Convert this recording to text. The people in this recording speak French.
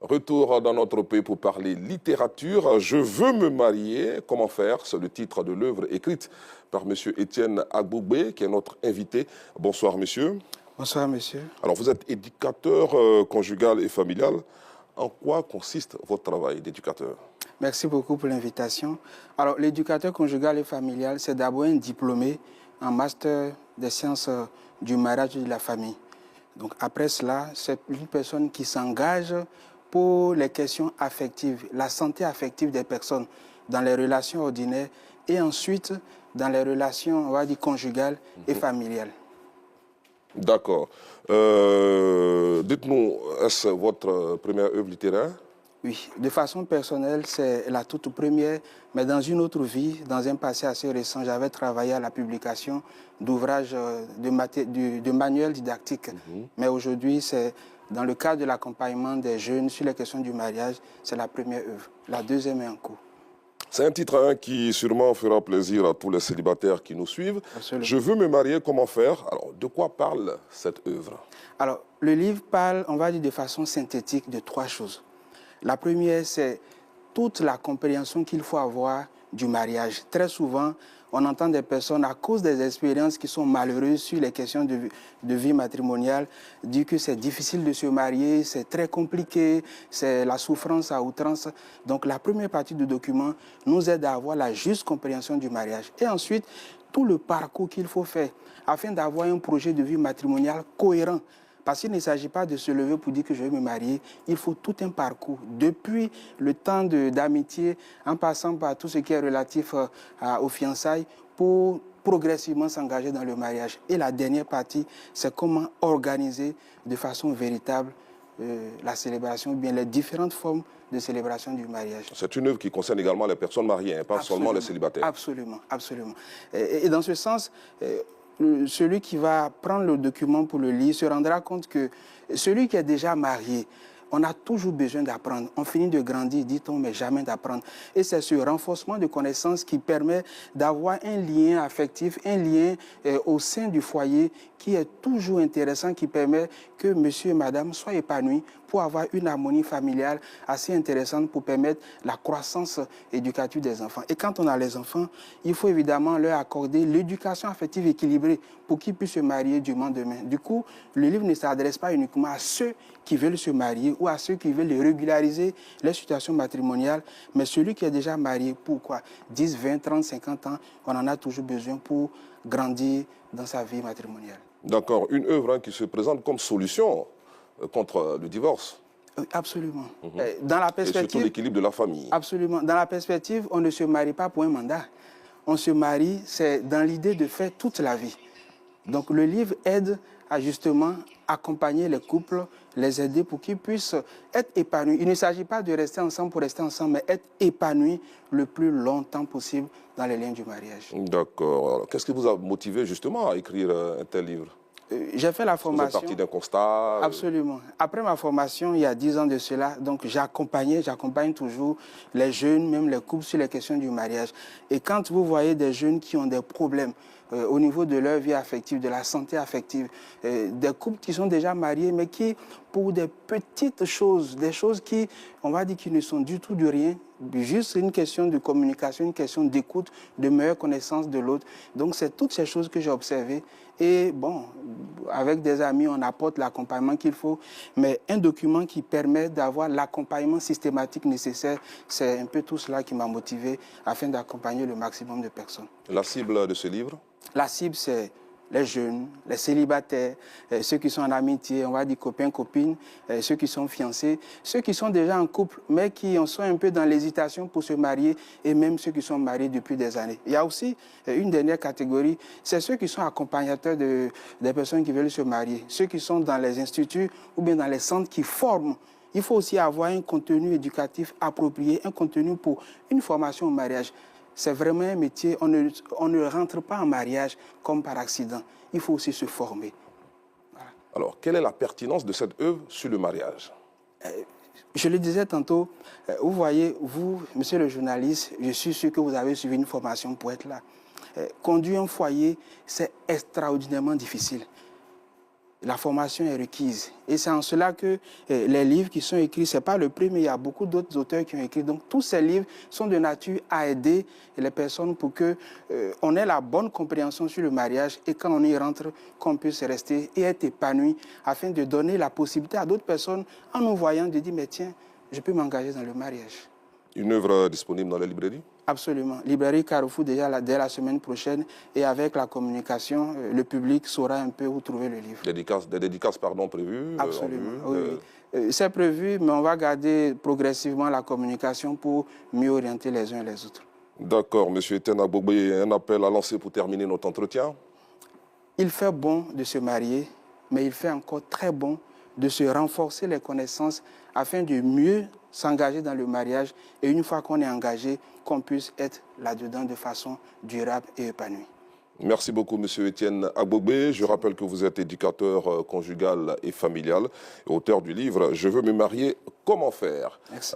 Retour dans notre pays pour parler littérature. Je veux me marier, comment faire? C'est le titre de l'œuvre écrite par M. Étienne Agboubé, qui est notre invité. Bonsoir, monsieur. Bonsoir, monsieur. Alors, vous êtes éducateur conjugal et familial. En quoi consiste votre travail d'éducateur? Merci beaucoup pour l'invitation. Alors, l'éducateur conjugal et familial, c'est d'abord un diplômé en master des sciences du mariage et de la famille. Donc, après cela, c'est une personne qui s'engage pour les questions affectives, la santé affective des personnes dans les relations ordinaires et ensuite dans les relations, on va dire, conjugales et familiales. D'accord. Dites-nous, est-ce votre première œuvre littéraire? Oui, de façon personnelle, c'est la toute première, mais dans une autre vie, dans un passé assez récent, j'avais travaillé à la publication d'ouvrages de manuels didactiques. Mais aujourd'hui, c'est dans le cadre de l'accompagnement des jeunes sur les questions du mariage, c'est la première œuvre. La deuxième est en cours. C'est un titre qui sûrement fera plaisir à tous les célibataires qui nous suivent. Absolument. Je veux me marier, comment faire? Alors, de quoi parle cette œuvre? Alors, le livre parle, on va dire de façon synthétique, de trois choses. La première, c'est toute la compréhension qu'il faut avoir du mariage. Très souvent, on entend des personnes, à cause des expériences qui sont malheureuses sur les questions de vie matrimoniale, dire que c'est difficile de se marier, c'est très compliqué, c'est la souffrance à outrance. Donc la première partie du document nous aide à avoir la juste compréhension du mariage. Et ensuite, tout le parcours qu'il faut faire afin d'avoir un projet de vie matrimoniale cohérent. Parce qu'il ne s'agit pas de se lever pour dire que je vais me marier. Il faut tout un parcours, depuis le temps d'amitié, en passant par tout ce qui est relatif aux fiançailles, pour progressivement s'engager dans le mariage. Et la dernière partie, c'est comment organiser de façon véritable la célébration, ou bien les différentes formes de célébration du mariage. C'est une œuvre qui concerne également les personnes mariées, pas Absolument, seulement les célibataires. Absolument, absolument. Et dans ce sens, celui qui va prendre le document pour le lire se rendra compte que celui qui est déjà marié, on a toujours besoin d'apprendre. On finit de grandir, dit-on, mais jamais d'apprendre. Et c'est ce renforcement de connaissances qui permet d'avoir un lien affectif, un lien au sein du foyer qui est toujours intéressant, qui permet que monsieur et madame soient épanouis pour avoir une harmonie familiale assez intéressante pour permettre la croissance éducative des enfants. Et quand on a les enfants, il faut évidemment leur accorder l'éducation affective équilibrée pour qu'ils puissent se marier du lendemain. Du coup, le livre ne s'adresse pas uniquement à ceux qui veulent se marier ou à ceux qui veulent régulariser leur situation matrimoniale, mais celui qui est déjà marié, pourquoi 10, 20, 30, 50 ans, on en a toujours besoin pour grandir dans sa vie matrimoniale. D'accord, une œuvre qui se présente comme solution contre le divorce. Absolument. Dans la perspective, et surtout l'équilibre de la famille. Absolument. Dans la perspective, on ne se marie pas pour un mandat. On se marie, c'est dans l'idée de faire toute la vie. Donc le livre aide à justement accompagner les couples, les aider pour qu'ils puissent être épanouis. Il ne s'agit pas de rester ensemble pour rester ensemble, mais être épanouis le plus longtemps possible dans les liens du mariage. D'accord. Qu'est-ce qui vous a motivé justement à écrire un tel livre? J'ai fait la formation. Vous êtes parti d'un constat? Absolument. Après ma formation, il y a 10 ans de cela, donc j'accompagne toujours les jeunes, même les couples sur les questions du mariage. Et quand vous voyez des jeunes qui ont des problèmes au niveau de leur vie affective, de la santé affective, des couples qui sont déjà mariés, mais qui, pour des petites choses, des choses qui, on va dire, qui ne sont du tout de rien, juste une question de communication, une question d'écoute, de meilleure connaissance de l'autre. Donc, c'est toutes ces choses que j'ai observées. Et bon, avec des amis, on apporte l'accompagnement qu'il faut. Mais un document qui permet d'avoir l'accompagnement systématique nécessaire, c'est un peu tout cela qui m'a motivé afin d'accompagner le maximum de personnes. La cible de ce livre? La cible, c'est les jeunes, les célibataires, ceux qui sont en amitié, on va dire copains, copines, ceux qui sont fiancés, ceux qui sont déjà en couple, mais qui en sont un peu dans l'hésitation pour se marier, et même ceux qui sont mariés depuis des années. Il y a aussi une dernière catégorie, c'est ceux qui sont accompagnateurs des personnes qui veulent se marier, ceux qui sont dans les instituts ou bien dans les centres qui forment. Il faut aussi avoir un contenu éducatif approprié, un contenu pour une formation au mariage. C'est vraiment un métier, on ne rentre pas en mariage comme par accident. Il faut aussi se former. Voilà. Alors, quelle est la pertinence de cette œuvre sur le mariage? Je le disais tantôt, vous voyez, vous, monsieur le journaliste, je suis sûr que vous avez suivi une formation pour être là. Conduire un foyer, c'est extraordinairement difficile. la formation est requise. Et c'est en cela que les livres qui sont écrits, ce n'est pas le premier, il y a beaucoup d'autres auteurs qui ont écrit. Donc tous ces livres sont de nature à aider les personnes pour qu'on ait la bonne compréhension sur le mariage et quand on y rentre, qu'on puisse rester et être épanoui afin de donner la possibilité à d'autres personnes, en nous voyant, de dire, mais tiens, je peux m'engager dans le mariage. Une œuvre disponible dans les librairies? Absolument. Librairie Carrefour déjà dès la semaine prochaine et avec la communication, le public saura un peu où trouver le livre. Des dédicaces prévues? Absolument, oui. C'est prévu, mais on va garder progressivement la communication pour mieux orienter les uns et les autres. D'accord, M. Etienne Agbogbe, un appel à lancer pour terminer notre entretien? Il fait bon de se marier, mais il fait encore très bon de se renforcer les connaissances afin de mieux s'engager dans le mariage et une fois qu'on est engagé, qu'on puisse être là-dedans de façon durable et épanouie. Merci beaucoup, M. Etienne Agbogbe. Je rappelle que vous êtes éducateur conjugal et familial et auteur du livre « Je veux me marier, comment faire ?» Merci.